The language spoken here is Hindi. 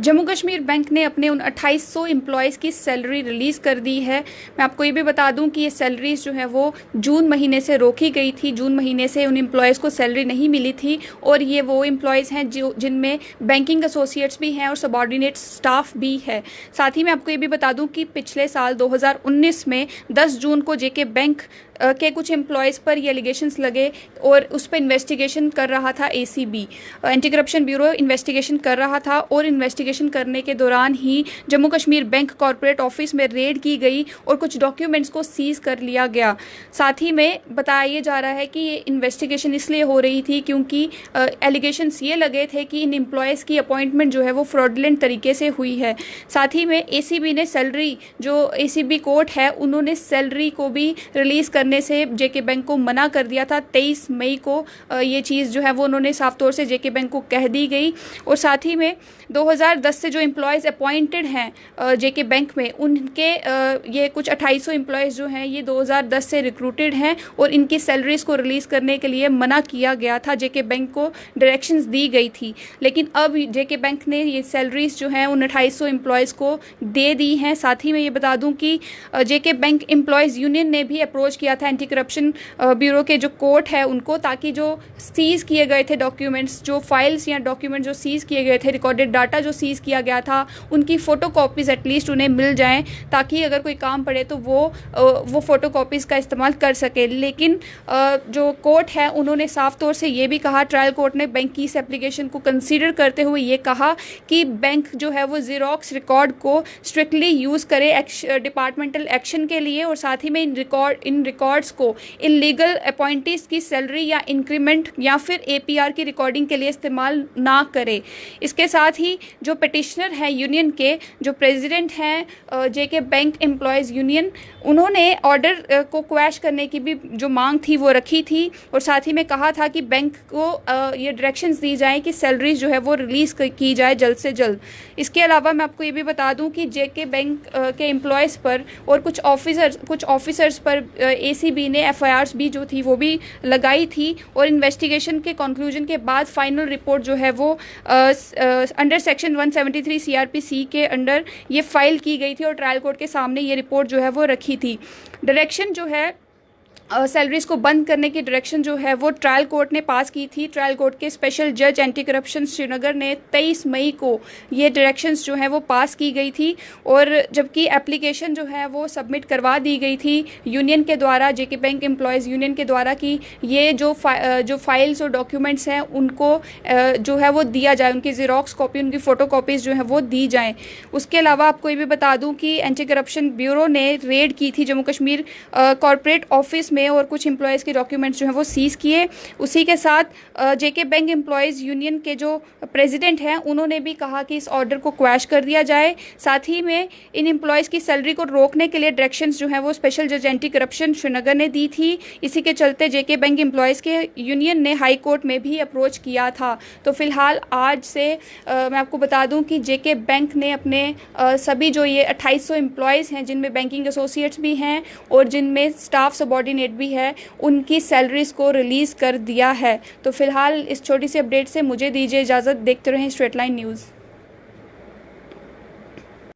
जम्मू कश्मीर बैंक ने अपने उन 2800 एम्प्लॉयज़ की सैलरी रिलीज़ कर दी है। मैं आपको ये भी बता दूं कि ये सैलरीज जो है वो जून महीने से रोकी गई थी। जून महीने से उन एम्प्लॉयज़ को सैलरी नहीं मिली थी और ये वो एम्प्लॉयज़ हैं जो जिनमें बैंकिंग एसोसिएट्स भी हैं और सबॉर्डिनेट स्टाफ भी है। साथ ही मैं आपको ये भी बता दूं कि पिछले साल 2019 में 10 जून को जेके बैंक के कुछ एम्प्लॉयज़ पर ये एलिगेशंस लगे और उस पर इन्वेस्टिगेशन कर रहा था ACB, anti corruption bureau investigation कर रहा था और इन्वेस्टिगेशन करने के दौरान ही Jammu Kashmir bank corporate office में रेड की गई और कुछ डॉक्यूमेंट्स को सीज कर लिया गया। साथ ही में बताया जा रहा है कि ये इन्वेस्टिगेशन इसलिए हो रही थी क्योंकि एलिगेशंस ये लगे थे कि इन एम्प्लॉयज़ की अपॉइंटमेंट जो है वो फ्रॉडलेंट तरीके से हुई है। साथ ही में एसीबी ने सैलरी, जो एसीबी कोर्ट है, उन्होंने सैलरी को भी रिलीज़ करने से जेके बैंक को मना कर दिया था। 23 मई को ये चीज़ जो है वो उन्होंने साफ तौर से जेके बैंक को कह दी गई। और साथ ही में 2010 से जो एम्प्लॉयज़ अपॉइंटेड हैं जेके बैंक में, उनके ये कुछ 2800 एम्प्लॉयज़ जो हैं ये 2010 से रिक्रूटेड हैं और इनकी सैलरीज़ को रिलीज़ करने के लिए मना किया गया था। जेके बैंक को डायरेक्शंस दी गई थी, लेकिन अब जेके बैंक ने ये सैलरीज़ जो हैं उन 2800 एम्प्लॉयज़ को दे दी हैं। साथ ही मैं ये बता दूं कि जेके बैंक एम्प्लॉयज़ यूनियन ने भी अप्रोच किया था एंटी करप्शन ब्यूरो के जो कोर्ट है उनको, ताकि जो सीज़ किए गए थे डॉक्यूमेंट्स, जो फाइल्स या डॉक्यूमेंट जो सीज़ किए गए थे, रिकॉर्डेड डाटा जो सीज़ किया गया था, उनकी फ़ोटो कॉपीज़ एटलीस्ट उन्हें मिल जाएं, ताकि अगर कोई काम पड़े तो वो फ़ोटो कॉपीज़ का इस्तेमाल कर सके। लेकिन जो कोर्ट है उन्होंने साफ तौर से ये भी कहा, ट्रायल कोर्ट ने बैंक की इस एप्लीकेशन को कंसीडर करते हुए ये कहा कि बैंक जो है वो ज़ेरॉक्स रिकॉर्ड को स्ट्रिक्टली यूज़ करे डिपार्टमेंटल एक्शन के लिए, और साथ ही में इन रिकॉर्ड्स को इलीगल अपॉइंटीज की सैलरी या इंक्रीमेंट या फिर एपीआर की रिकॉर्डिंग के लिए इस्तेमाल ना करे। इसके साथ ही जो पिटिशनर है यूनियन के, जो प्रेसिडेंट हैं जेके बैंक एम्प्लॉयज़ यूनियन, उन्होंने ऑर्डर को क्वैश करने की भी जो मांग थी वो रखी थी और साथ ही में कहा था कि बैंक को ये डायरेक्शंस दी जाएं कि सैलरीज जो है वो रिलीज़ की जाए जल्द से जल्द। इसके अलावा मैं आपको ये भी बता दूं कि जेके बैंक के एम्प्लॉयज़ पर और कुछ ऑफिसर्स पर एसीबी ने एफआईआर्स भी जो थी वो भी लगाई थी और इन्वेस्टिगेशन के कंक्लूजन के बाद फाइनल रिपोर्ट जो है वो अंडर सेक्शन 173 सीआरपीसी के अंडर ये फाइल की गई थी और ट्रायल कोर्ट के सामने ये रिपोर्ट जो है वो रखी थी। डायरेक्शन जो है सैलरीज को बंद करने की डायरेक्शन जो है वो ट्रायल कोर्ट ने पास की थी। ट्रायल कोर्ट के स्पेशल जज एंटी करप्शन श्रीनगर ने 23 मई को ये डायरेक्शंस जो है वो पास की गई थी और जबकि एप्लीकेशन जो है वो सबमिट करवा दी गई थी यूनियन के द्वारा, जेके बैंक एम्प्लॉयज़ यूनियन के द्वारा, कि ये जो फाइल्स और डॉक्यूमेंट्स हैं उनको जो है वो दिया जाए, उनकी ज़ेरॉक्स कॉपी, उनकी फ़ोटो कॉपीज़ जो है वो दी जाएँ। उसके अलावा आपको ये भी बता दूँ कि एंटी करप्शन ब्यूरो ने रेड की थी जम्मू कश्मीर कॉर्पोरेट ऑफिस में और कुछ एम्प्लॉयज़ के डॉक्यूमेंट्स जो हैं वो सीज़ किए। उसी के साथ जेके बैंक एम्प्लॉयज़ यूनियन के जो प्रेसिडेंट हैं उन्होंने भी कहा कि इस ऑर्डर को क्वैश कर दिया जाए। साथ ही में इन एम्प्लॉयज़ की सैलरी को रोकने के लिए डायरेक्शंस जो हैं वो स्पेशल जज एंटी करप्शन श्रीनगर ने दी थी। इसी के चलते जेके बैंक एम्प्लॉयज़ के यूनियन ने हाई कोर्ट में भी अप्रोच किया था। तो फिलहाल आज से मैं आपको बता दूं कि जेके बैंक ने अपने सभी जो ये 2800 एम्प्लॉयज़ हैं, जिनमें बैंकिंग एसोसिएट्स भी हैं और जिनमें स्टाफ सबॉर्डिनेट भी है, उनकी सैलरीज को रिलीज़ कर दिया है। तो फिलहाल इस छोटी सी अपडेट से मुझे दीजिए इजाज़त। देखते रहें स्ट्रेट लाइन न्यूज़।